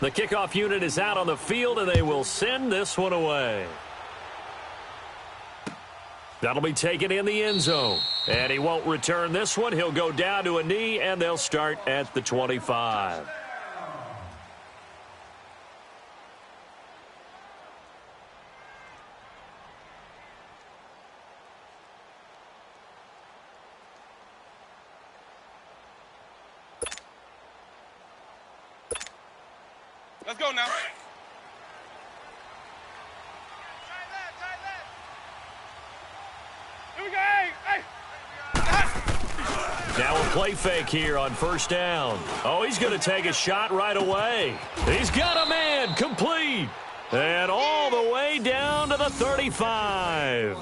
The kickoff unit is out on the field, and they will send this one away. That'll be taken in the end zone. And he won't return this one. He'll go down to a knee, and they'll start at the 25. Let's go now. Here we go. Hey. Now a play fake here on first down. Oh, he's going to take a shot right away. He's got a man complete. And all the way down to the 35.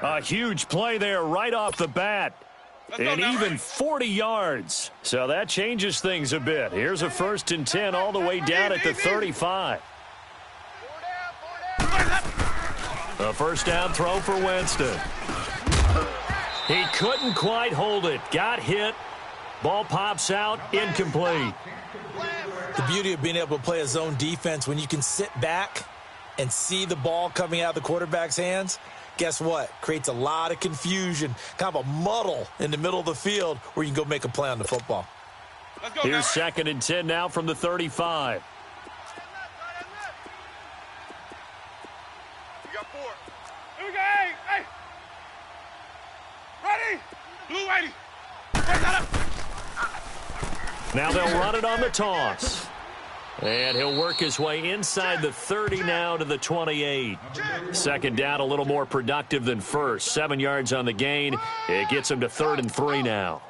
A huge play there right off the bat. And even 40 yards. So that changes things a bit. Here's a 1st and 10 all the way down at the 35. A first down throw for Winston. He couldn't quite hold it. Got hit. Ball pops out. Incomplete. The beauty of being able to play a zone defense when you can sit back and see the ball coming out of the quarterback's hands. Guess what? Creates a lot of confusion, kind of a muddle in the middle of the field where you can go make a play on the football. Here's 2nd and 10 now from the 35. We got 4. Here we go. Hey. Ready? Blue ready. Now they'll run it on the toss. And he'll work his way inside the 30 now to the 28. 2nd down, a little more productive than first. 7 yards on the gain. It gets him to 3rd and 3 now.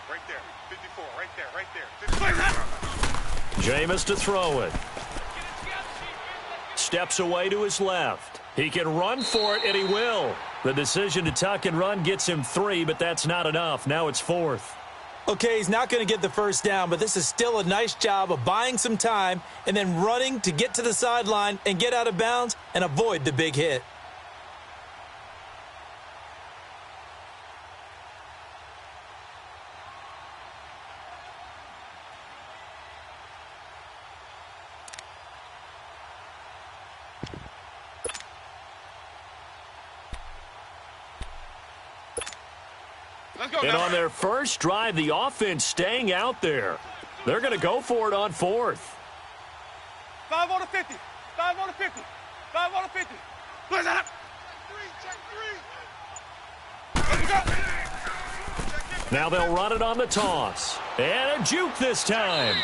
Right there. 54. Right there. Jameis to throw it. Steps away to his left. He can run for it, and he will. The decision to tuck and run gets him 3, but that's not enough. Now it's 4th. Okay, he's not going to get the first down, but this is still a nice job of buying some time and then running to get to the sideline and get out of bounds and avoid the big hit. And on their first drive, the offense staying out there. They're going to go for it on 4th. 5 on the 50. 5 on the 50. 5 on the 50. Where's that? Now they'll run it on the toss. And a juke this time.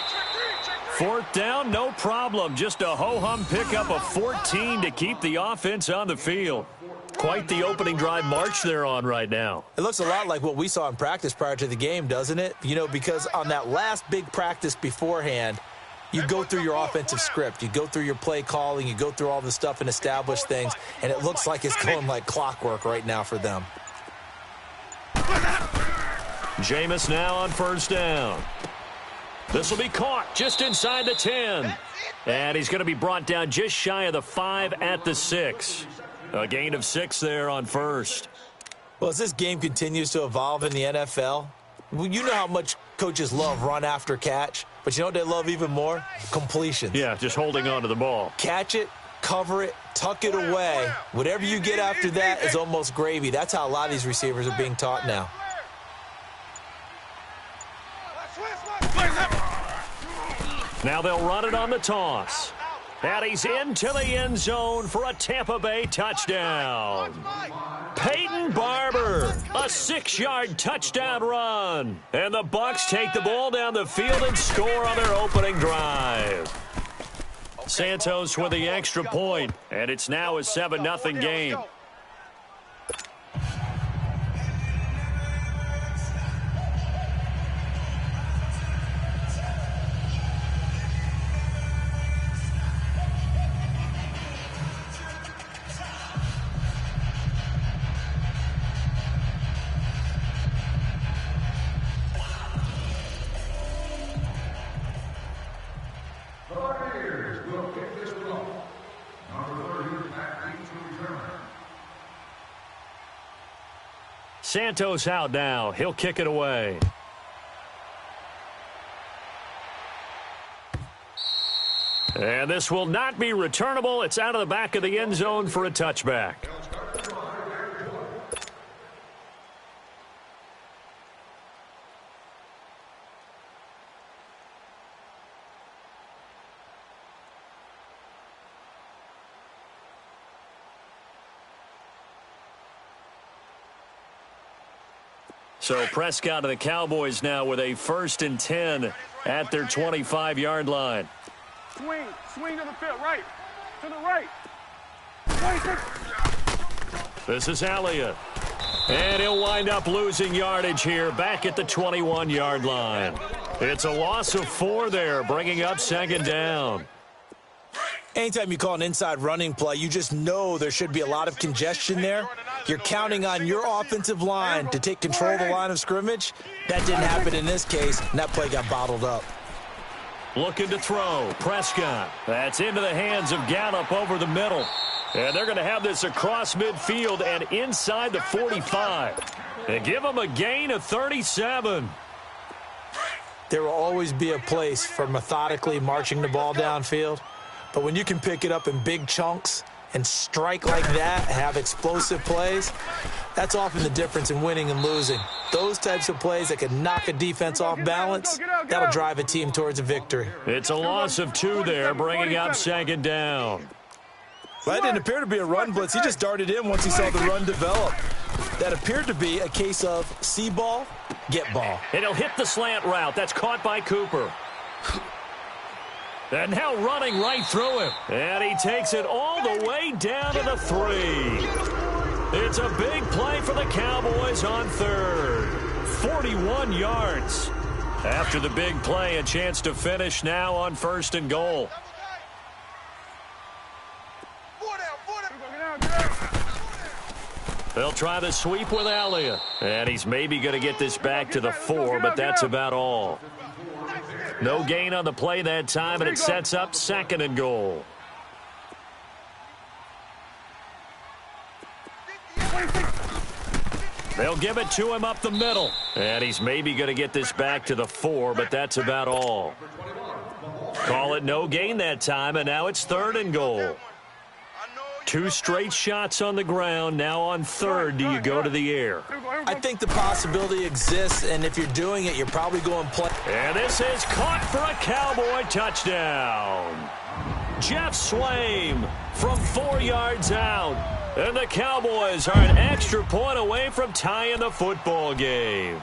4th down, no problem. Just a ho-hum pickup of 14 to keep the offense on the field. Quite the opening drive march they're on right now. It looks a lot like what we saw in practice prior to the game, doesn't it? You know, because on that last big practice beforehand, you go through your offensive script. You go through your play calling. You go through all the stuff and establish things. And it looks like it's going like clockwork right now for them. Jameis now on first down. This will be caught just inside the 10. And he's going to be brought down just shy of the 5 at the 6. A gain of 6 there on first. Well, as this game continues to evolve in the NFL, you know how much coaches love run after catch, but you know what they love even more? Completions. Yeah, just holding on to the ball. Catch it, cover it, tuck it away. Whatever you get after that is almost gravy. That's how a lot of these receivers are being taught now. Now they'll run it on the toss. And he's into the end zone for a Tampa Bay touchdown. Peyton Barber, a 6-yard touchdown run. And the Bucs take the ball down the field and score on their opening drive. Santos with the extra point, and it's now a 7-0 game. Santos out now. He'll kick it away. And this will not be returnable. It's out of the back of the end zone for a touchback. So Prescott and the Cowboys now with a 1st and 10 at their 25-yard line. Swing to the field, right. To the right. This is Elliott. And he'll wind up losing yardage here back at the 21-yard line. It's a loss of 4 there, bringing up 2nd down. Anytime you call an inside running play, you just know there should be a lot of congestion there. You're counting on your offensive line to take control of the line of scrimmage. That didn't happen in this case, and that play got bottled up. Looking to throw. Prescott. That's into the hands of Gallup over the middle. And they're going to have this across midfield and inside the 45. And give them a gain of 37. There will always be a place for methodically marching the ball downfield. But when you can pick it up in big chunks and strike like that, have explosive plays, that's often the difference in winning and losing. Those types of plays that can knock a defense off balance, that'll drive a team towards a victory. It's a loss of 2 there, bringing up 2nd down. Well, that didn't appear to be a run blitz. He just darted in once he saw the run develop. That appeared to be a case of see ball, get ball. And he'll hit the slant route. That's caught by Cooper. And now running right through him. And he takes it all the way down to the 3. It's a big play for the Cowboys on 3rd. 41 yards. After the big play, a chance to finish now on 1st and goal. They'll try the sweep with Elliott. And he's maybe going to get this back to the 4, but that's about all. No gain on the play that time, and it sets up 2nd and goal. They'll give it to him up the middle. And he's maybe going to get this back to the 4, but that's about all. Call it no gain that time, and now it's 3rd and goal. 2 straight shots on the ground. Now on 3rd, do you go to the air? I think the possibility exists, and if you're doing it, you're probably going play. And this is caught for a Cowboy touchdown. Jeff Swaim from 4 yards out. And the Cowboys are an extra point away from tying the football game.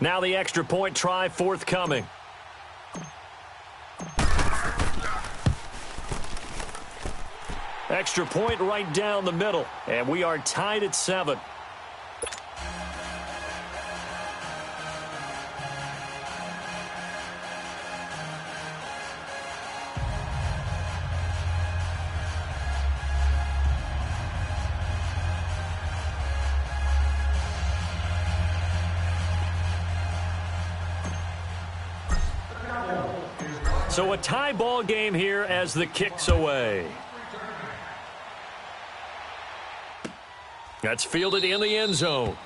Now the extra point try forthcoming. Extra point right down the middle. And we are tied at 7. So a tie ball game here as the kick's away. That's fielded in the end zone.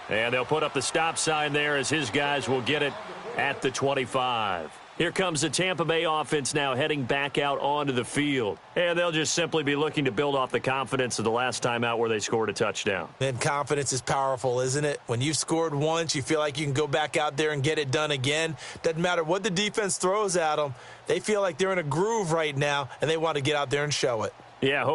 And they'll put up the stop sign there as his guys will get it at the 25. Here comes the Tampa Bay offense now heading back out onto the field. And they'll just simply be looking to build off the confidence of the last time out where they scored a touchdown. And confidence is powerful, isn't it? When you've scored once, you feel like you can go back out there and get it done again. Doesn't matter what the defense throws at them. They feel like they're in a groove right now, and they want to get out there and show it. Yeah,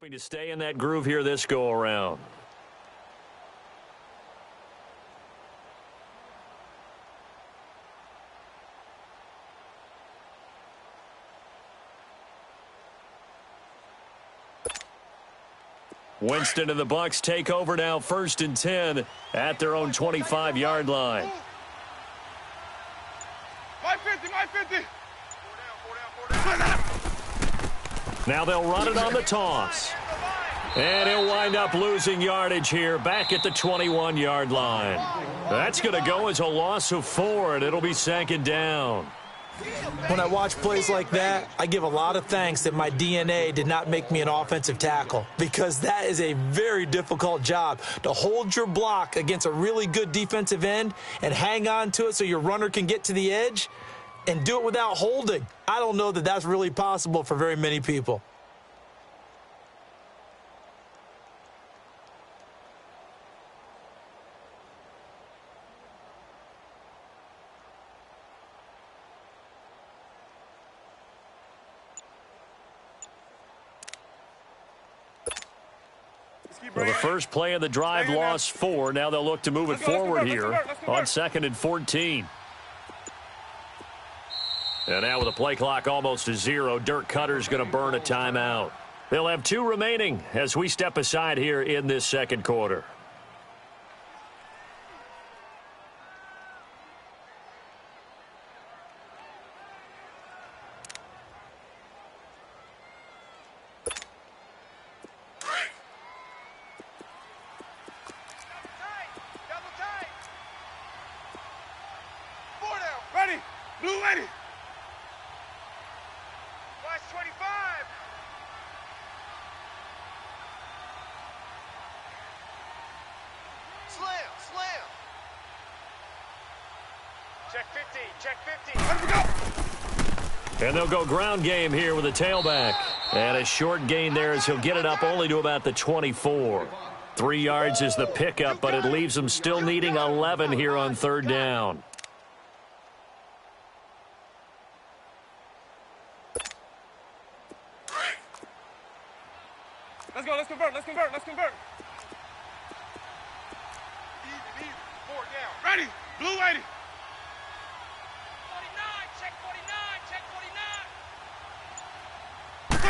Hoping to stay in that groove here this go-around. Winston and the Bucs take over now, 1st and 10 at their own 25-yard line. My 50, my 50. Now they'll run it on the toss. And he'll wind up losing yardage here back at the 21-yard line. That's going to go as a loss of 4, and it'll be 2nd down. When I watch plays like that, I give a lot of thanks that my DNA did not make me an offensive tackle, because that is a very difficult job, to hold your block against a really good defensive end and hang on to it so your runner can get to the edge and do it without holding. I don't know that that's really possible for very many people. Well, the first play of the drive lost 4. Now they'll look to move it forward here on 2nd and 14. And now with the play clock almost to 0, Dirk Cutter's going to burn a timeout. They'll have 2 remaining as we step aside here in this 2nd quarter. Ready. Blue ready. Watch 25. Slam, slam. Check 50, check 50. Let me go. And they'll go ground game here with a tailback. And a short gain there as he'll get it up only to about the 24. 3 yards is the pickup, but it leaves them still needing 11 here on 3rd down. Let's go, let's convert, let's convert, let's convert. Easy, easy. 4 down. Ready. Blue ready. 49, check 49, check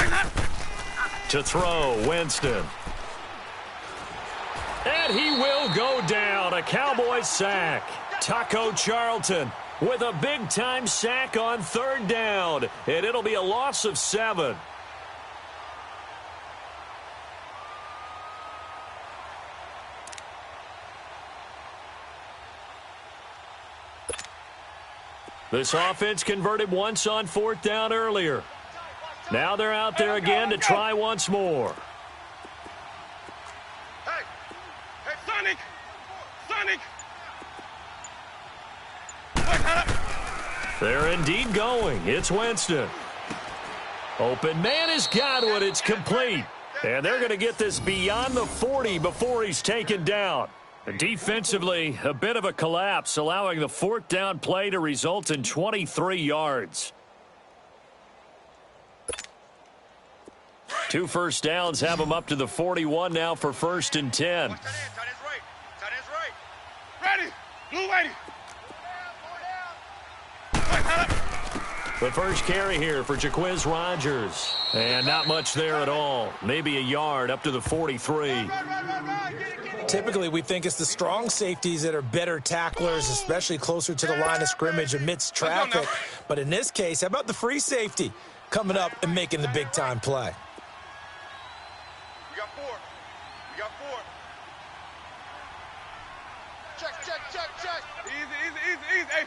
49. To throw, Winston. And he will go down. A Cowboys sack. Taco Charlton with a big-time sack on 3rd down. And it'll be a loss of 7. This offense converted once on 4th down earlier. Now they're out there again to try once more. Hey, hey, Sonic, Sonic. They're indeed going. It's Winston. Open man has got it. It's complete. And they're going to get this beyond the 40 before he's taken down. Defensively, a bit of a collapse, allowing the 4th down play to result in 23 yards. 2 first downs have them up to the 41 now for 1st and 10. Tight ends right. Ready. Blue ready. The first carry here for Jaquiz Rogers. And not much there at all. Maybe a yard up to the 43. Typically, we think it's the strong safeties that are better tacklers, especially closer to the line of scrimmage amidst traffic. But in this case, how about the free safety coming up and making the big-time play? We got 4. We got 4. Check, check, check, check. Easy. Hey.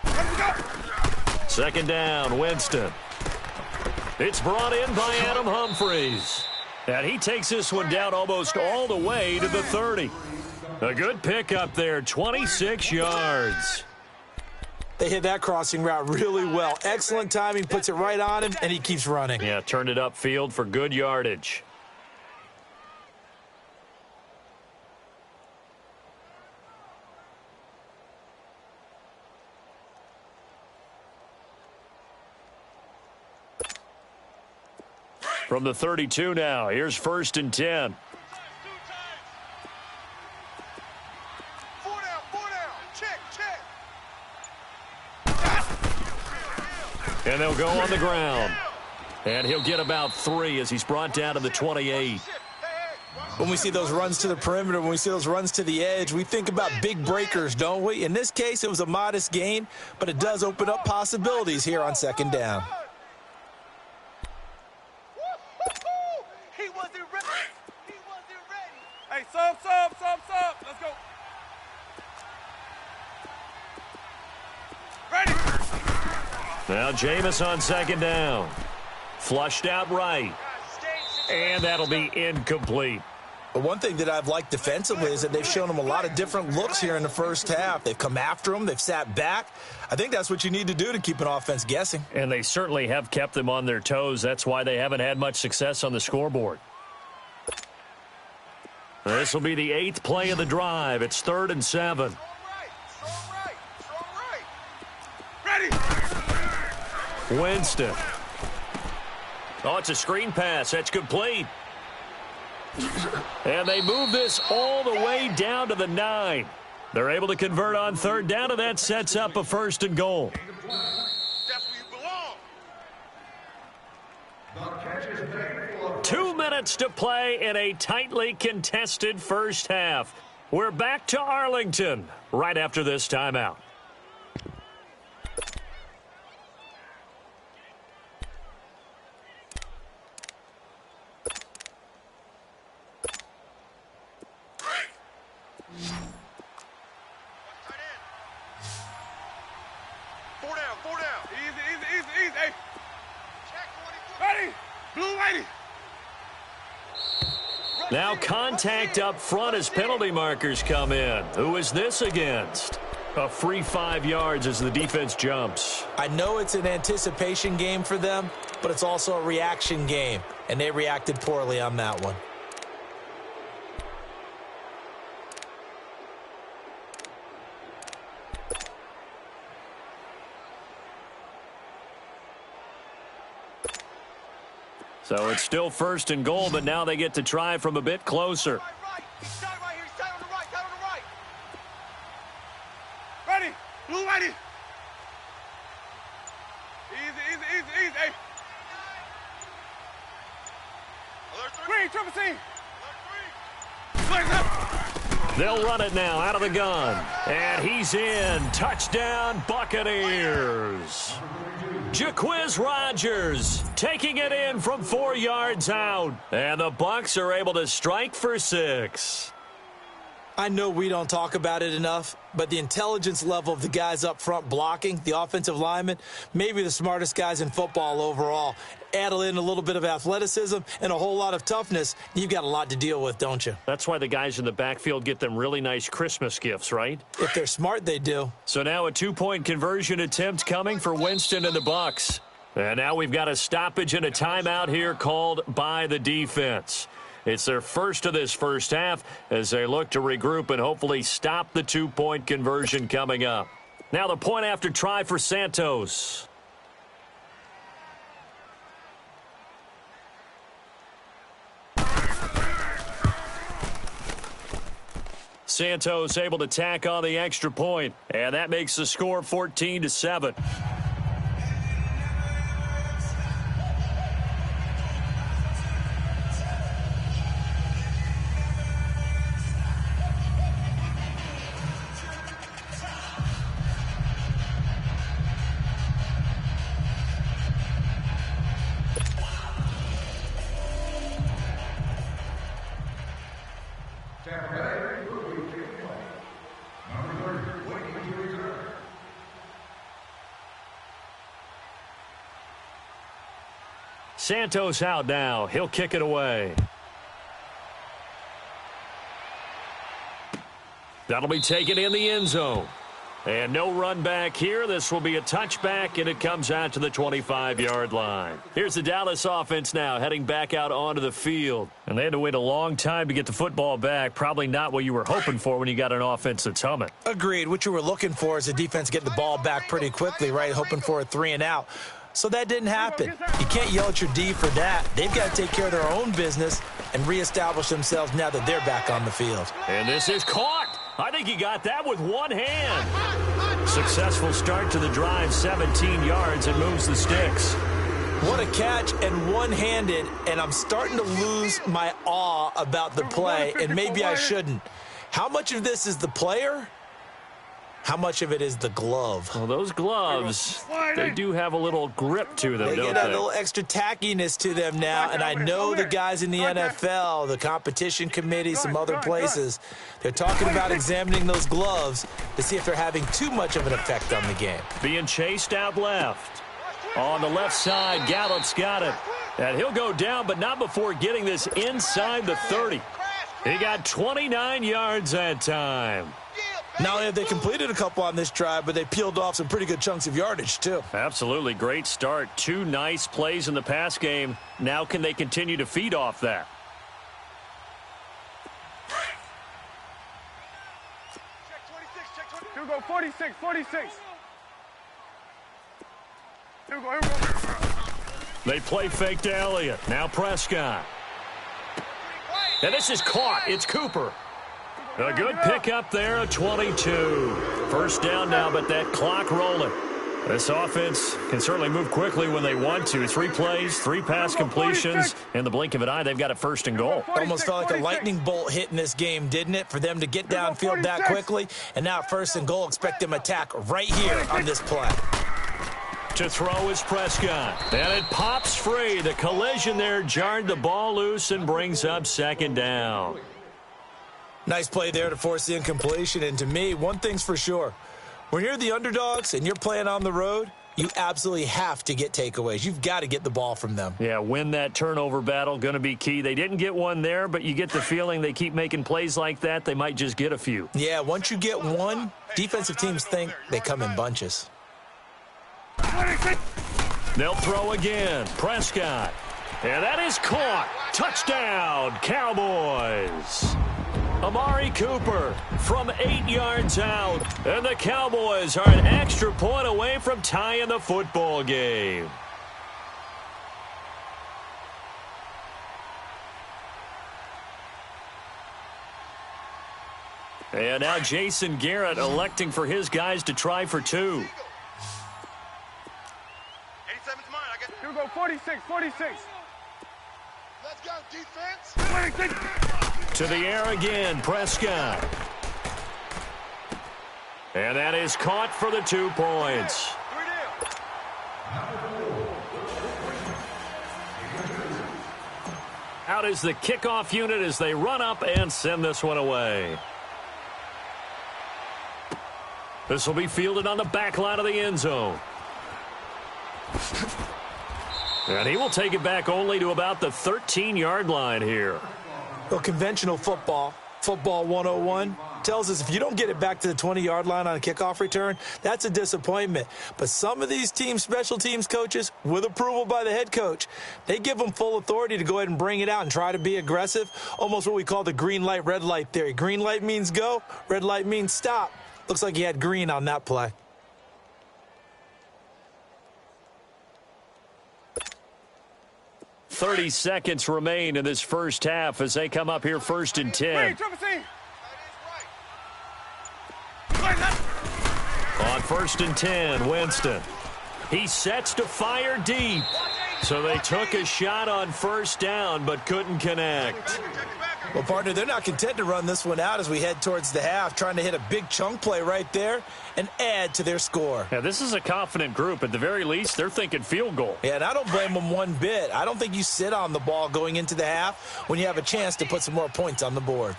Let me go. 2nd down, Winston. It's brought in by Adam Humphries. And he takes this one down almost all the way to the 30. A good pickup there, 26 yards. They hit that crossing route really well. Excellent timing, puts it right on him, and he keeps running. Yeah, turned it upfield for good yardage. From the 32 now, here's 1st and 10. And they'll go on the ground. And he'll get about 3 as he's brought down to the 28. When we see those runs to the perimeter, when we see those runs to the edge, we think about big breakers, don't we? In this case, it was a modest gain, but it does open up possibilities here on 2nd down. He wasn't ready. He wasn't ready. Hey, sub. Let's go. Ready. Now Jameis on 2nd down. Flushed out right. And that'll be incomplete. But one thing that I've liked defensively is that they've shown them a lot of different looks here in the first half. They've come after them. They've sat back. I think that's what you need to do to keep an offense guessing. And they certainly have kept them on their toes. That's why they haven't had much success on the scoreboard. This will be the 8th play of the drive. It's 3rd and 7. Ready. Winston. Oh, it's a screen pass. That's complete. And they move this all the way down to the 9. They're able to convert on 3rd down, and that sets up a 1st and goal. That's where you belong. 2 minutes to play in a tightly contested first half. We're back to Arlington right after this timeout. Four down. Easy. Hey. Ready. Blue lady. Now contact up front as penalty markers come in. Who is this against? A free 5 yards as the defense jumps. I know it's an anticipation game for them, but it's also a reaction game, and they reacted poorly on that one. So it's still 1st and goal, but now they get to try from a bit closer. He's tied right here. He's tied on the right. Ready. Blue lady. Easy. Hey. Green, triple C. They'll run it now out of the gun. And he's in. Touchdown, Buccaneers. Jaquiz Rodgers taking it in from 4 yards out. And the Bucs are able to strike for 6. I know we don't talk about it enough, but the intelligence level of the guys up front blocking, the offensive linemen, maybe the smartest guys in football overall. Add in a little bit of athleticism and a whole lot of toughness, you've got a lot to deal with, don't you? That's why the guys in the backfield get them really nice Christmas gifts, right? If they're smart, they do. So now a 2-point conversion attempt coming for Winston and the Bucs. And now we've got a stoppage and a timeout here called by the defense. It's their first of this first half as they look to regroup and hopefully stop the 2-point conversion coming up. Now the point after try for Santos. Santos able to tack on the extra point, and that makes the score 14-7. Santos out now. He'll kick it away. That'll be taken in the end zone. And no run back here. This will be a touchback, and it comes out to the 25-yard line. Here's the Dallas offense now heading back out onto the field. And they had to wait a long time to get the football back. Probably not what you were hoping for when you got an offense that's humming. Agreed. What you were looking for is the defense getting the ball back pretty quickly, right? Hoping for a 3-and-out. So that didn't happen. You can't yell at your D for that. They've got to take care of their own business and reestablish themselves now that they're back on the field. And this is caught. I think he got that with one hand. Successful start to the drive, 17 yards, and moves the sticks. What a catch, and one-handed, and I'm starting to lose my awe about the play, and maybe I shouldn't. How much of this is the player? How much of it is the glove? Well, those gloves, they do have a little grip to them, They don't get a they? little extra tackiness to them now, and I know the guys in the NFL, the competition committee, some other places, they're talking about examining those gloves to see if they're having too much of an effect on the game. Being chased out left. On the left side, Gallup's got it. And he'll go down, but not before getting this inside the 30. He got 29 yards that time. Not only have they completed a couple on this drive, but they peeled off some pretty good chunks of yardage, too. Absolutely great start. 2 nice plays in the pass game. Now can they continue to feed off that? Here we go, 46, 46. Here we go, here we go. They play fake to Elliott. Now Prescott. And this is caught. It's Cooper. A good pickup there, a 22. First down now, but that clock rolling. This offense can certainly move quickly when they want to. 3 plays, 3 pass completions. In the blink of an eye, they've got it first and goal. Almost felt like a lightning bolt hit in this game, didn't it? For them to get downfield that quickly. And now first and goal, expect them to attack right here on this play. To throw is Prescott. And it pops free. The collision there jarred the ball loose and brings up second down. Nice play there to force the incompletion. And to me, one thing's for sure. When you're the underdogs and you're playing on the road, you absolutely have to get takeaways. You've got to get the ball from them. Yeah, win that turnover battle, going to be key. They didn't get one there, but you get the feeling they keep making plays like that, they might just get a few. Yeah, once you get one, defensive teams think they come in bunches. They'll throw again. Prescott. And that is caught. Touchdown, Cowboys. Amari Cooper from 8 yards out. And the Cowboys are an extra point away from tying the football game. And now Jason Garrett electing for his guys to try for 2. 87's mine. Here we go, 46, 46. Let's go, defense. 46. To the air again, Prescott. And that is caught for the 2 points. Out is the kickoff unit as they run up and send this one away. This will be fielded on the back line of the end zone. And he will take it back only to about the 13-yard line here. Well, conventional football 101, tells us if you don't get it back to the 20-yard line on a kickoff return, that's a disappointment. But some of these teams, special teams coaches, with approval by the head coach, they give them full authority to go ahead and bring it out and try to be aggressive, almost what we call the green light, red light theory. Green light means go, red light means stop. Looks like he had green on that play. .30 seconds remain in this first half as they come up here first and 10. On first and 10, Winston. He sets to fire deep. So they took a shot on first down but couldn't connect. Well, partner, they're not content to run this one out as we head towards the half, trying to hit a big chunk play right there and add to their score. Yeah, this is a confident group. At the very least, they're thinking field goal. Yeah, and I don't blame them one bit. I don't think you sit on the ball going into the half when you have a chance to put some more points on the board.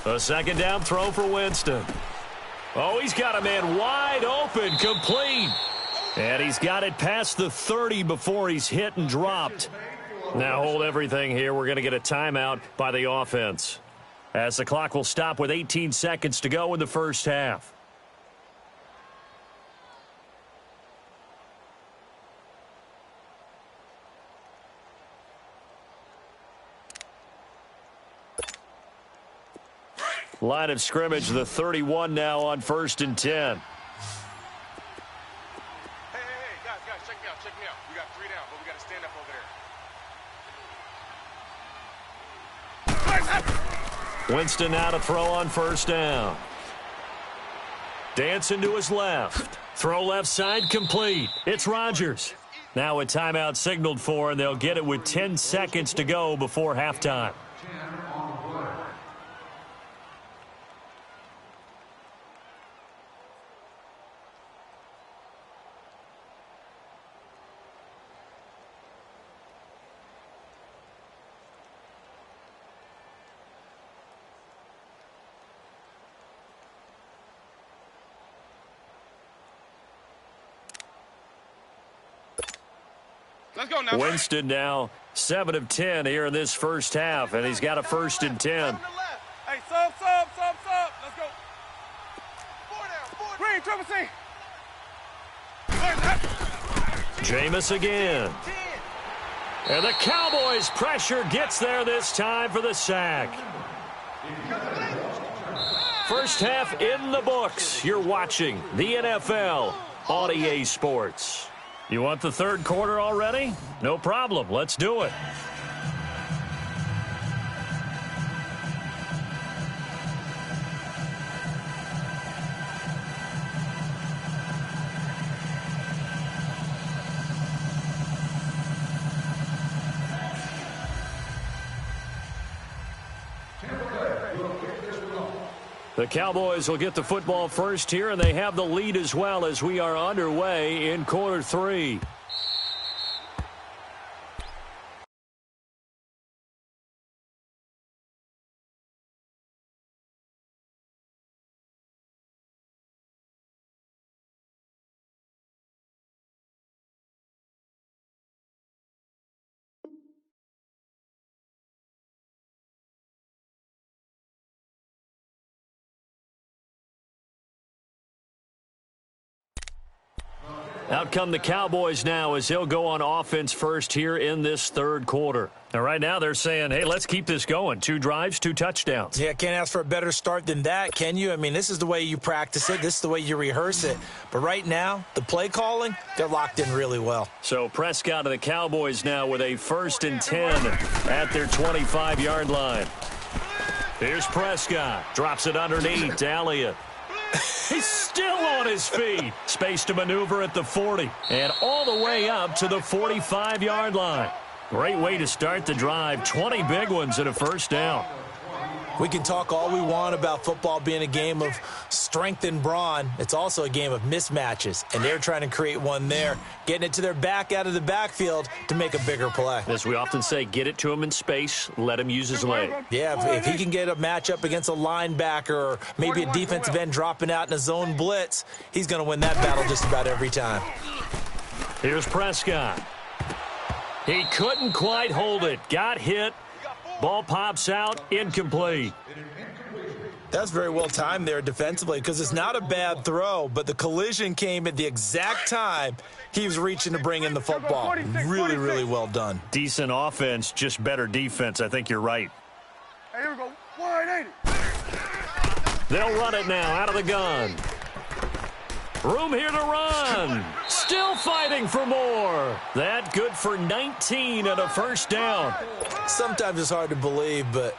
A second down throw for Winston. Oh, he's got a man wide open, complete. And he's got it past the 30 before he's hit and dropped. Now hold everything here. We're going to get a timeout by the offense, as the clock will stop with 18 seconds to go in the first half. Line of scrimmage, the 31 now on 1st and 10. Hey, guys, check me out. We got 3 down, but we got to stand up over there. Winston now to throw on 1st down. Dancing to his left. Throw left side complete. It's Rodgers. Now a timeout signaled for, and they'll get it with 10 seconds to go before halftime. Let's go now. Winston now 7 of 10 here in this first half, and he's got a 1st and 10. Hey, sub. Let's go. 4 down. Green, triple C. Jameis again. And the Cowboys' pressure gets there this time for the sack. First half in the books. You're watching the NFL on EA Sports. You want the third quarter already? No problem. Let's do it. The Cowboys will get the football first here, and they have the lead as well as we are underway in quarter 3. Out come the Cowboys now as he'll go on offense first here in this third quarter. And right now they're saying, hey, let's keep this going. 2 drives, 2 touchdowns. Yeah, can't ask for a better start than that, can you? I mean, this is the way you practice it. This is the way you rehearse it. But right now, the play calling, they're locked in really well. So Prescott and the Cowboys now with a 1st and 10 at their 25-yard line. Here's Prescott. Drops it underneath to Elliott. He's still on his feet. Space to maneuver at the 40. And all the way up to the 45-yard line. Great way to start the drive. 20 big ones and a 1st down. We can talk all we want about football being a game of strength and brawn. It's also a game of mismatches, and they're trying to create one there, getting it to their back out of the backfield to make a bigger play. As we often say, get it to him in space, let him use his leg. Yeah, if he can get a matchup against a linebacker or maybe a defensive end dropping out in a zone blitz, he's going to win that battle just about every time. Here's Prescott. He couldn't quite hold it. Got hit. Ball pops out, incomplete. That's very well timed there defensively because it's not a bad throw, but the collision came at the exact time he was reaching to bring in the football. Really, really well done. Decent offense, just better defense. I think you're right. Hey, here we go. 180. They'll run it now out of the gun. Room here to run. Still fighting for more. That good for 19 and a 1st down. Sometimes it's hard to believe, but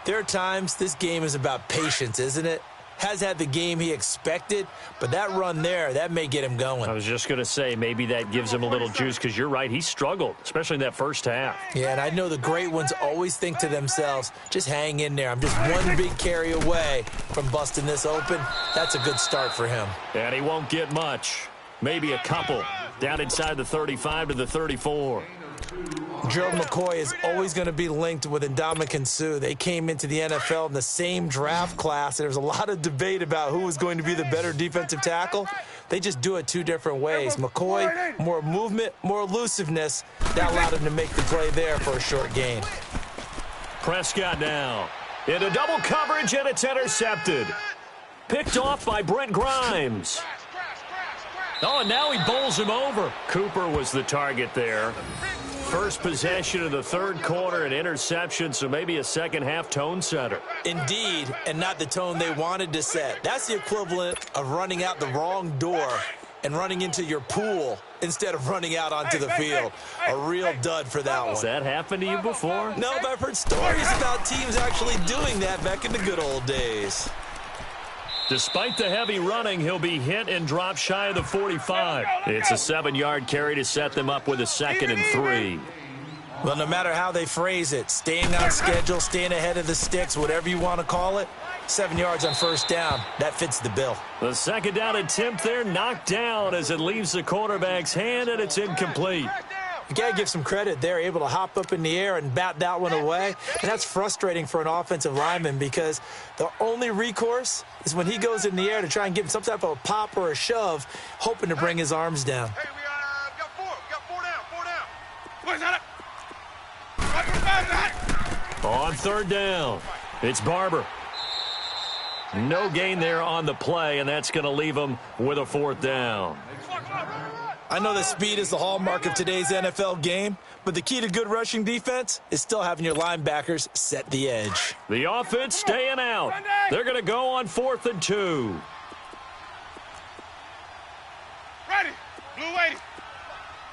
there are times this game is about patience, isn't it? Has had the game he expected, but that run there, that may get him going. I was just going to say, maybe that gives him a little juice because you're right. He struggled, especially in that first half. Yeah, and I know the great ones always think to themselves, just hang in there. I'm just one big carry away from busting this open. That's a good start for him. And he won't get much. Maybe a couple. Down inside the 35 to the 34. Gerald McCoy is always going to be linked with Ndamukong Suh. They came into the NFL in the same draft class. There was a lot of debate about who was going to be the better defensive tackle. They just do it 2 different ways. McCoy, more movement, more elusiveness. That allowed him to make the play there for a short gain. Prescott now into double coverage, and it's intercepted. Picked off by Brent Grimes. Oh, and now he bowls him over. Cooper was the target there. first possession of the third quarter, an interception, so maybe a second-half tone setter. Indeed, and not the tone they wanted to set. That's the equivalent of running out the wrong door and running into your pool instead of running out onto the field. A real dud for that one. Has that happened to you before? No, but I've heard stories about teams actually doing that back in the good old days. Despite the heavy running, he'll be hit and drop shy of the 45. It's a 7-yard carry to set them up with a 2nd and 3. Well, no matter how they phrase it, staying on schedule, staying ahead of the sticks, whatever you want to call it, 7 yards on first down, that fits the bill. The second down attempt there knocked down as it leaves the quarterback's hand, and it's incomplete. You got to give some credit. They're able to hop up in the air and bat that one away. And that's frustrating for an offensive lineman because the only recourse is when he goes in the air to try and give him some type of a pop or a shove, hoping to bring his arms down. Hey, we got four. We got 4 down. 4 down. Where's that? On third down, it's Barber. No gain there on the play, and that's going to leave him with a 4th down. I know that speed is the hallmark of today's NFL game, but the key to good rushing defense is still having your linebackers set the edge. The offense staying out. They're going to go on 4th and 2. Ready. Blue waiting.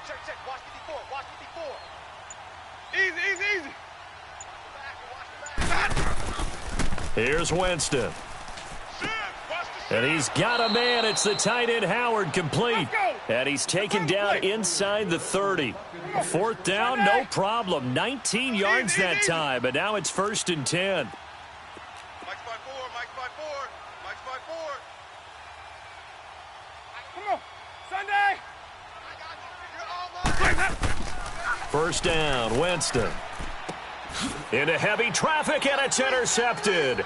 Check. Watch 54. Watch 54. Easy. Here's Winston. And he's got a man. It's the tight end, Howard, complete. And he's taken down inside the 30. 4th down, no problem. 19 yards that time, but now it's 1st and 10. Mike's by 4. Come on. Sunday. First down, Winston. Into heavy traffic, and it's intercepted.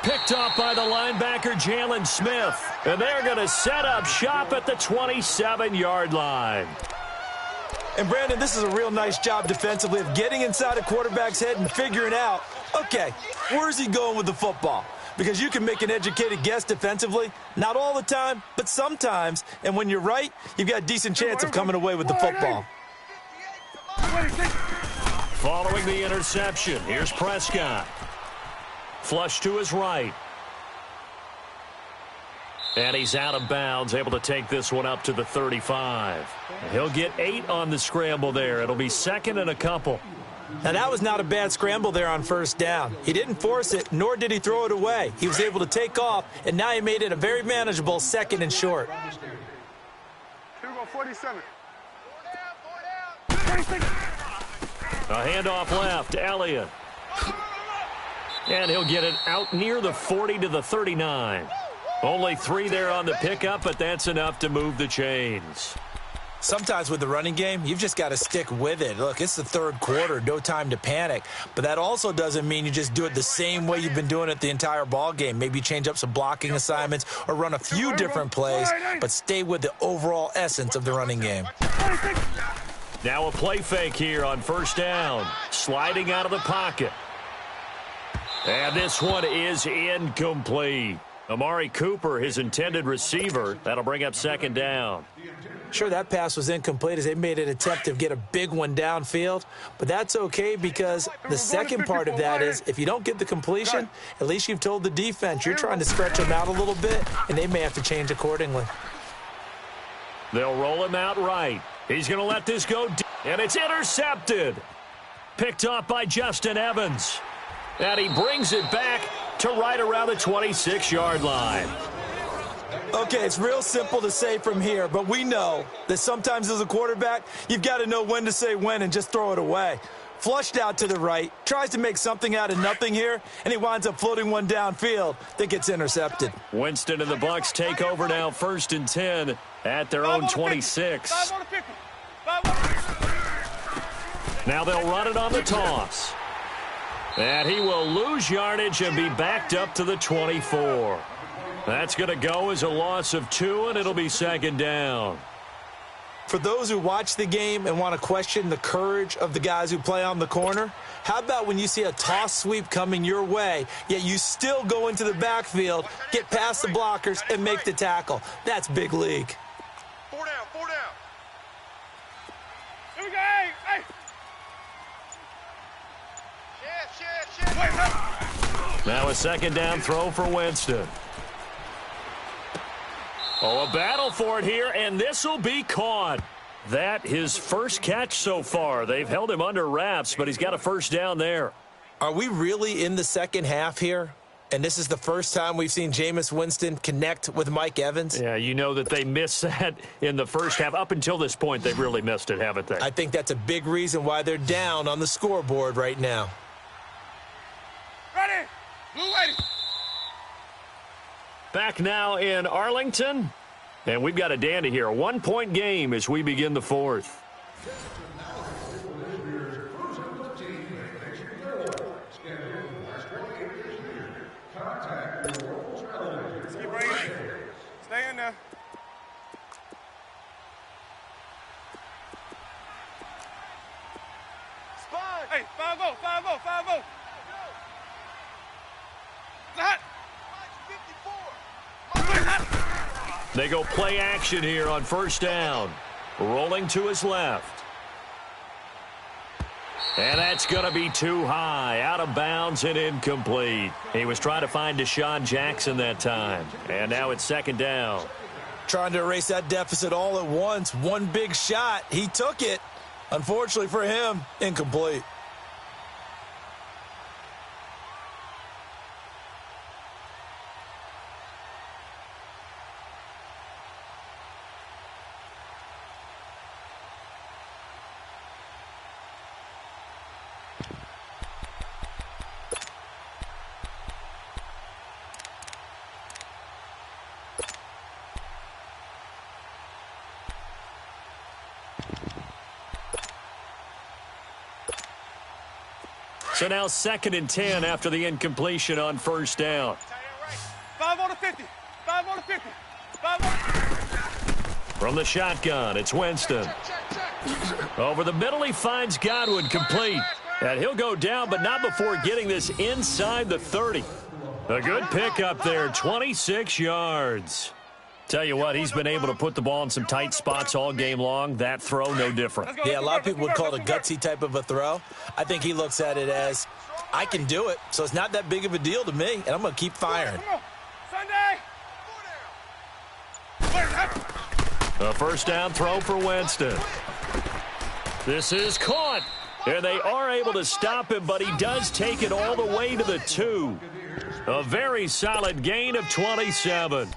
Picked off by the linebacker, Jalen Smith. And they're going to set up shop at the 27-yard line. And, Brandon, this is a real nice job defensively of getting inside a quarterback's head and figuring out, okay, where's he going with the football? Because you can make an educated guess defensively. Not all the time, but sometimes. And when you're right, you've got a decent chance of coming away with the football. Following the interception, here's Prescott. Flush to his right. And he's out of bounds, able to take this one up to the 35. He'll get 8 on the scramble there. It'll be 2nd and a couple. Now, that was not a bad scramble there on first down. He didn't force it, nor did he throw it away. He was able to take off, and now he made it a very manageable 2nd and short. 47. A handoff left, Elliott. And he'll get it out near the 40 to the 39. Only 3 there on the pickup, but that's enough to move the chains. Sometimes with the running game, you've just got to stick with it. Look, it's the third quarter, no time to panic. But that also doesn't mean you just do it the same way you've been doing it the entire ball game. Maybe change up some blocking assignments or run a few different plays, but stay with the overall essence of the running game. Now a play fake here on first down. Sliding out of the pocket. And this one is incomplete. Amari Cooper, his intended receiver. That'll bring up 2nd down. Sure, that pass was incomplete as they made an attempt to get a big one downfield, but that's okay because the second part of that is if you don't get the completion, at least you've told the defense you're trying to stretch them out a little bit, and they may have to change accordingly. They'll roll him out right. He's going to let this go, and it's intercepted. Picked off by Justin Evans. And he brings it back to right around the 26-yard line. Okay, it's real simple to say from here, but we know that sometimes as a quarterback, you've got to know when to say when and just throw it away. Flushed out to the right, tries to make something out of nothing here, and he winds up floating one downfield that gets intercepted. Winston and the Bucs take over now, 1st and 10 at their own 26. Now they'll run it on the toss. And he will lose yardage and be backed up to the 24. That's going to go as a loss of 2, and it'll be 2nd down. For those who watch the game and want to question the courage of the guys who play on the corner, how about when you see a toss sweep coming your way, yet you still go into the backfield, get past the blockers, and make the tackle? That's big league. 4 down. Here we go. Hey. Now a second down throw for Winston. Oh, a battle for it here, and this will be caught. That his first catch so far. They've held him under wraps, but he's got a first down there. Are we really in the second half here? And this is the first time we've seen Jameis Winston connect with Mike Evans? Yeah, you know that they missed that in the first half. Up until this point, they've really missed it, haven't they? I think that's a big reason why they're down on the scoreboard right now. Ready? Blue lady. Back now in Arlington, and we've got a dandy here. A 1-point game as we begin the fourth. Keep bringing it. Stay in there. Spine. Hey, 5-0, 5-0, 5-0. Hot. They go play action here on first down. Rolling to his left. And that's going to be too high. Out of bounds and incomplete. He was trying to find Deshaun Jackson that time. And now it's second down. Trying to erase that deficit all at once. One big shot. He took it. Unfortunately for him, incomplete. So now second and 10 after the incompletion on first down. 5 on the 50. 5 on the 50. 5 on From the shotgun, it's Winston. Over the middle, he finds Godwin complete. And he'll go down, but not before getting this inside the 30. A good pickup there, 26 yards. Tell you what, he's been able to put the ball in some tight spots all game long. That throw, no different. Yeah, a lot of people would call it a gutsy type of a throw. I think he looks at it as, I can do it, so it's not that big of a deal to me, and I'm going to keep firing. A first down throw for Winston. This is caught, and they are able to stop him, but he does take it all the way to the 2. A very solid gain of 27.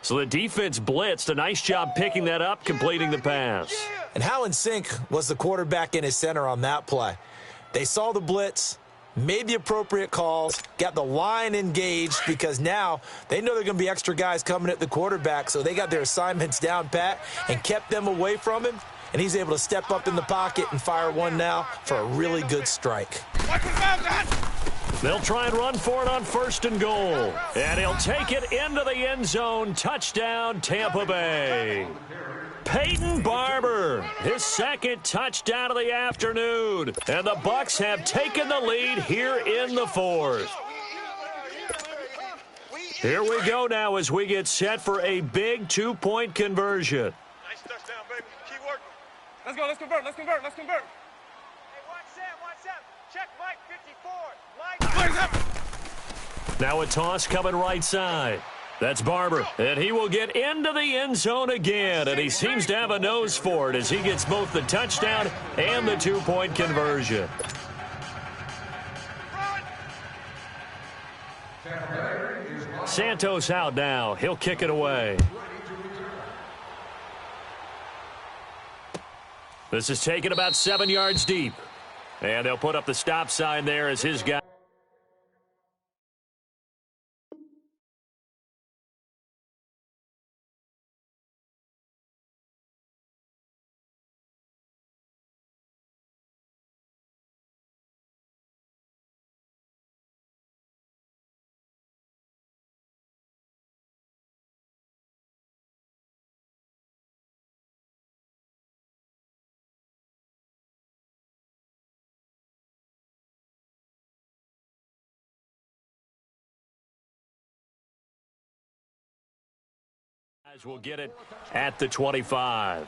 So the defense blitzed. A nice job picking that up, completing the pass. And how in sync was the quarterback and his center on that play? They saw the blitz, made the appropriate calls, got the line engaged because now they know there are going to be extra guys coming at the quarterback, so they got their assignments down pat and kept them away from him, and he's able to step up in the pocket and fire one now for a really good strike. They'll try and run for it on first and goal. And he'll take it into the end zone. Touchdown, Tampa Bay. Peyton Barber, his second touchdown of the afternoon. And the Bucs have taken the lead here in the fourth. Here we go now as we get set for a big 2-point conversion. Nice touchdown, baby. Keep working. Let's go. Let's convert. Let's convert. Let's convert. Check Mike 54. Now a toss coming right side. That's Barber. And he will get into the end zone again. And he seems to have a nose for it as he gets both the touchdown and the 2-point conversion. Santos out now. He'll kick it away. This is taken about 7 yards deep. And they'll put up the stop sign there as his guy. Will get it at the 25.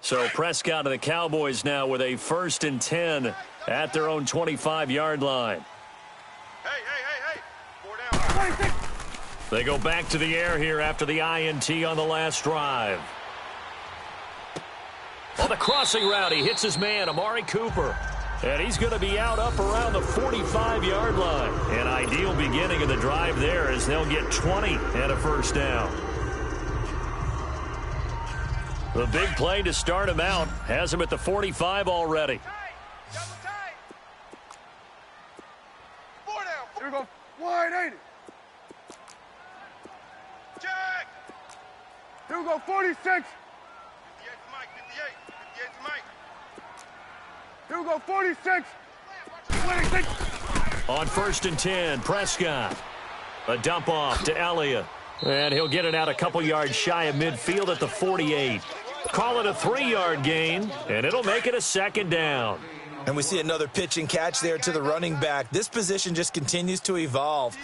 So Prescott and the Cowboys now with a 1st and 10 at their own 25-yard line. Hey. 4 down. They go back to the air here after the INT on the last drive. On the crossing route, he hits his man, Amari Cooper. And he's going to be out up around the 45-yard line. An ideal beginning of the drive there as they'll get 20 and a 1st down. The big play to start him out has him at the 45 already. Tight. 4 down. Here we go. Wide, ain't it? Jack. Here we go. 46. 58 Mike. 58 Mike. Here we go. 46. 26. On 1st and 10, Prescott. A dump off to Elliott. And he'll get it out a couple yards shy of midfield at the 48. Call it a 3-yard gain, and it'll make it a 2nd down. And we see another pitch and catch there to the running back. This position just continues to evolve.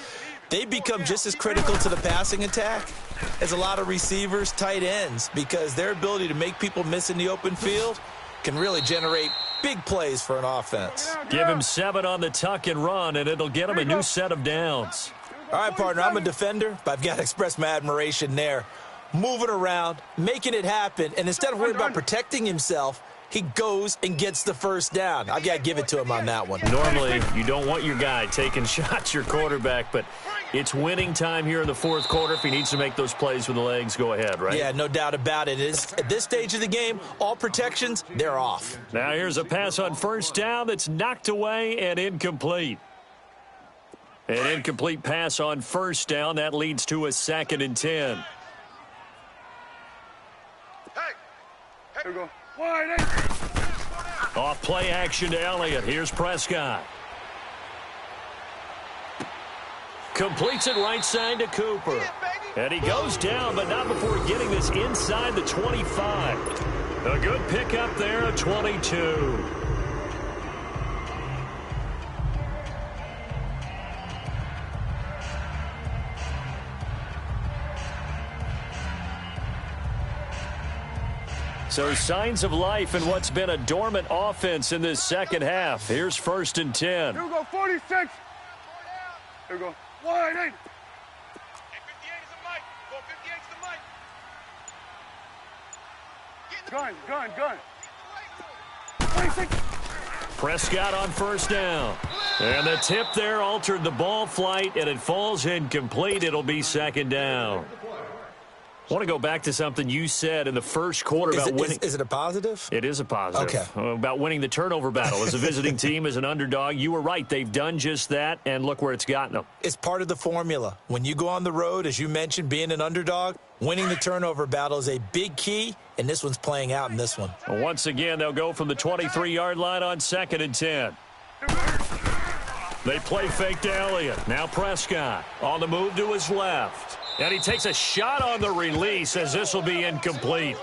They become just as critical to the passing attack as a lot of receivers, tight ends, because their ability to make people miss in the open field can really generate big plays for an offense. Give him 7 on the tuck and run, and it'll get him a new set of downs. All right, partner, I'm a defender, but I've got to express my admiration there. Moving around, making it happen, and instead of worrying about protecting himself, he goes and gets the 1st down. I've got to give it to him on that one. Normally, you don't want your guy taking shots, your quarterback, but it's winning time here in the 4th quarter. If he needs to make those plays with the legs, go ahead, right? Yeah, no doubt about it. At this stage of the game, all protections, they're off. Now here's a pass on 1st down that's knocked away and incomplete. An incomplete pass on 1st down. That leads to a 2nd and 10. Here we go. Wide, ain't it? Off play action to Elliott. Here's Prescott. Completes it right side to Cooper. And he goes down, but not before getting this inside the 25. A good pickup there at 22. So signs of life in what's been a dormant offense in this 2nd half. Here's 1st and 10. Here we go. 46. Here we go. Wide, ain't it? Hey, 58 is the mic. Go 58 is the mic. Gun. 26. Prescott on 1st down. And the tip there altered the ball flight, and it falls incomplete. It'll be 2nd down. I want to go back to something you said in the 1st quarter about winning. Is it a positive? It is a positive. Okay. About winning the turnover battle. As a visiting team, as an underdog, you were right. They've done just that, and look where it's gotten them. It's part of the formula. When you go on the road, as you mentioned, being an underdog, winning the turnover battle is a big key, and this one's playing out in this one. Once again, they'll go from the 23-yard line on 2nd and 10. They play fake to Elliott. Now Prescott on the move to his left. And he takes a shot on the release as this will be incomplete.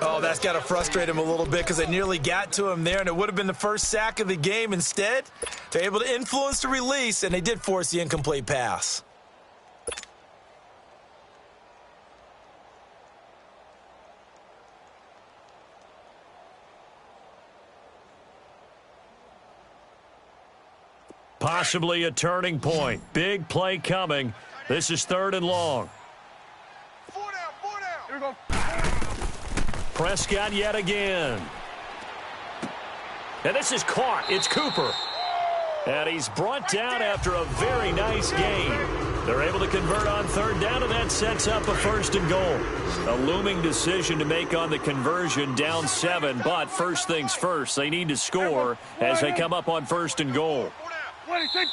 Oh, that's got to frustrate him a little bit because they nearly got to him there, and it would have been the first sack of the game. Instead, they're able to influence the release, and they did force the incomplete pass. Possibly a turning point. Big play coming. This is 3rd and long. 4 down. Here we go. Prescott yet again. And this is caught. It's Cooper. And he's brought down after a very nice gain. They're able to convert on 3rd down, and that sets up a 1st and goal. A looming decision to make on the conversion, down 7. But first things first, they need to score as they come up on 1st and goal. 26.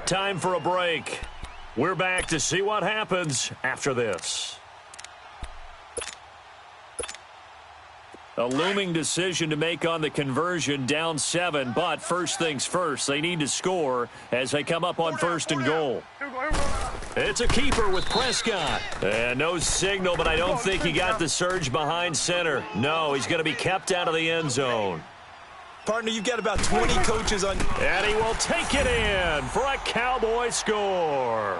Time for a break. We're back to see what happens after this. A looming decision to make on the conversion, down 7, but first things first, they need to score as they come up on 1st and goal. It's a keeper with Prescott. And no signal, but I don't think he got the surge behind center. No, he's going to be kept out of the end zone. Partner, you've got about 20 coaches on. And he will take it in for a Cowboy score.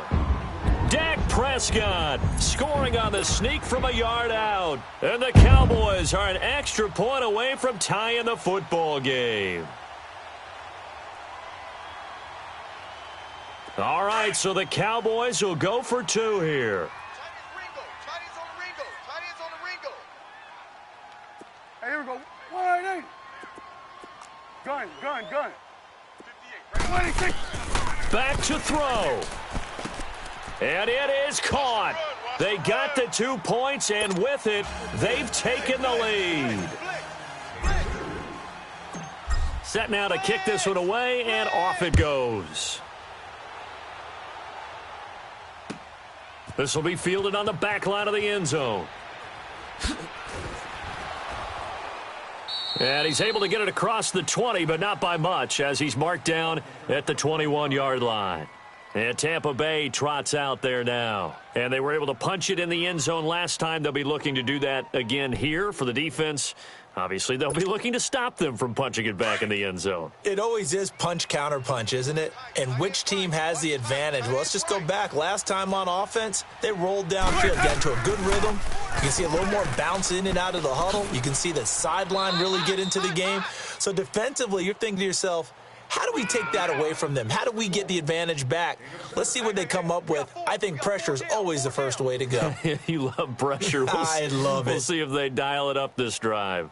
Dak Prescott scoring on the sneak from a yard out. And the Cowboys are an extra point away from tying the football game. All right, so the Cowboys will go for 2 here. Hey, here we go. 188. Gun. 58. 26. Back to throw. And it is caught. They got the 2 points, and with it, they've taken the lead. Set now to kick this one away, and off it goes. This will be fielded on the back line of the end zone. And he's able to get it across the 20, but not by much, as he's marked down at the 21-yard line. And Tampa Bay trots out there now. And they were able to punch it in the end zone last time. They'll be looking to do that again here for the defense. Obviously, they'll be looking to stop them from punching it back in the end zone. It always is punch, counter punch, isn't it? And which team has the advantage? Well, let's just go back. Last time on offense, they rolled downfield, got into a good rhythm. You can see a little more bounce in and out of the huddle. You can see the sideline really get into the game. So defensively, you're thinking to yourself, how do we take that away from them? How do we get the advantage back? Let's see what they come up with. I think pressure is always the first way to go. You love pressure. I love it. We'll see if they dial it up this drive.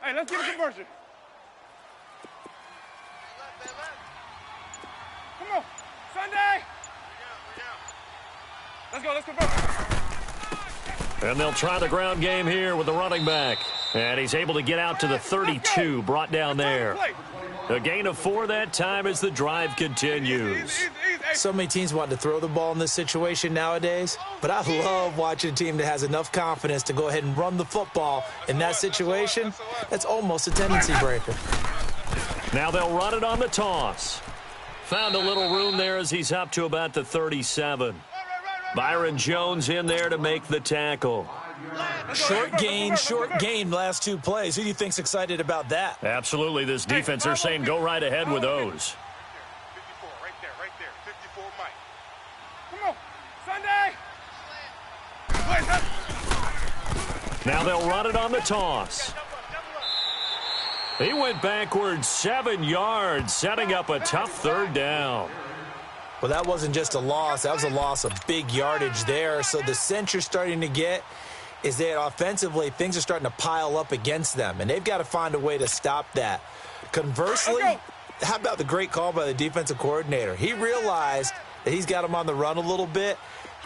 Hey, let's get a conversion. Come on, Sunday. Let's convert. And they'll try the ground game here with the running back. And he's able to get out to the 32, brought down there. A gain of 4 that time as the drive continues. So many teams want to throw the ball in this situation nowadays, but I love watching a team that has enough confidence to go ahead and run the football in that situation. That's almost a tendency breaker. Now they'll run it on the toss. Found a little room there as he's up to about the 37. Byron Jones in there to make the tackle. Short gain last 2 plays. Who do you think's excited about that? Absolutely. This defense, they're saying go right ahead with those. 54, right there. 54, Mike. Come on, Sunday. Now they'll run it on the toss. He went backwards 7 yards, setting up a tough 3rd down. Well, that wasn't just a loss. That was a loss of big yardage there. So the sense you're starting to get is that offensively things are starting to pile up against them, and they've got to find a way to stop that. Conversely, how about the great call by the defensive coordinator? He realized that he's got him on the run a little bit.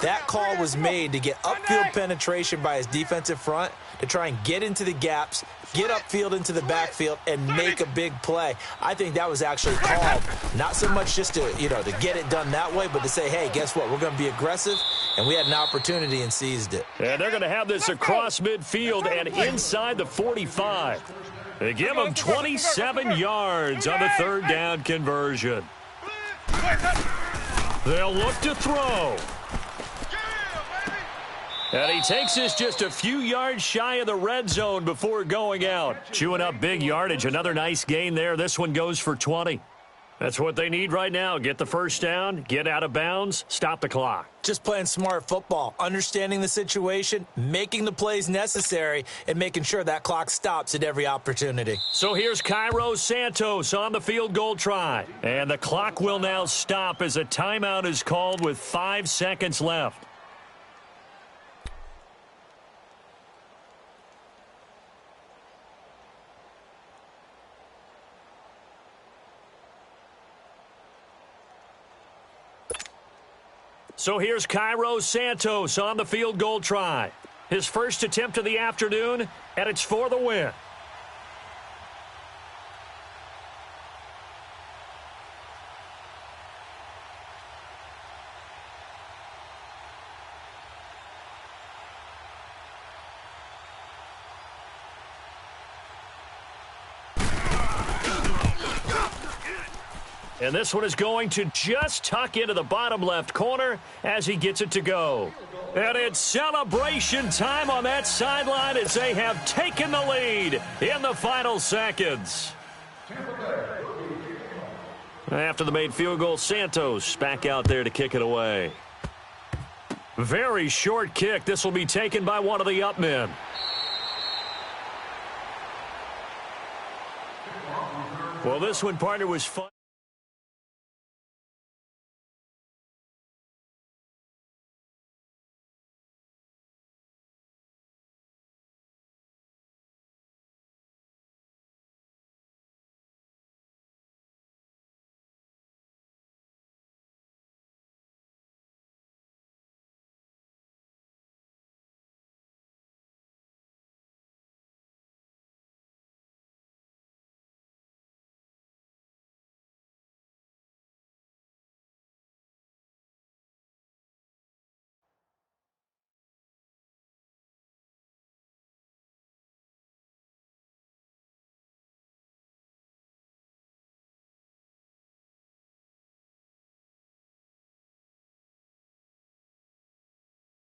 That call was made to get upfield penetration by his defensive front to try and get into the gaps, get upfield into the backfield, and make a big play. I think that was actually called, not so much just to, to get it done that way, but to say, hey, guess what? We're going to be aggressive, and we had an opportunity and seized it. And they're going to have this across midfield and inside the 45. They give them 27 yards on the 3rd down conversion. They'll look to throw. And he takes this just a few yards shy of the red zone before going out. Chewing up big yardage. Another nice gain there. This one goes for 20. That's what they need right now. Get the first down, get out of bounds, stop the clock. Just playing smart football, understanding the situation, making the plays necessary, and making sure that clock stops at every opportunity. So here's Cairo Santos on the field goal try. And the clock will now stop as a timeout is called with 5 seconds left. So here's Cairo Santos on the field goal try. His first attempt of the afternoon, and it's for the win. And this one is going to just tuck into the bottom left corner as he gets it to go. And it's celebration time on that sideline as they have taken the lead in the final seconds. After the made field goal, Santos back out there to kick it away. Very short kick. This will be taken by one of the up men. Well, this one, partner, was fun.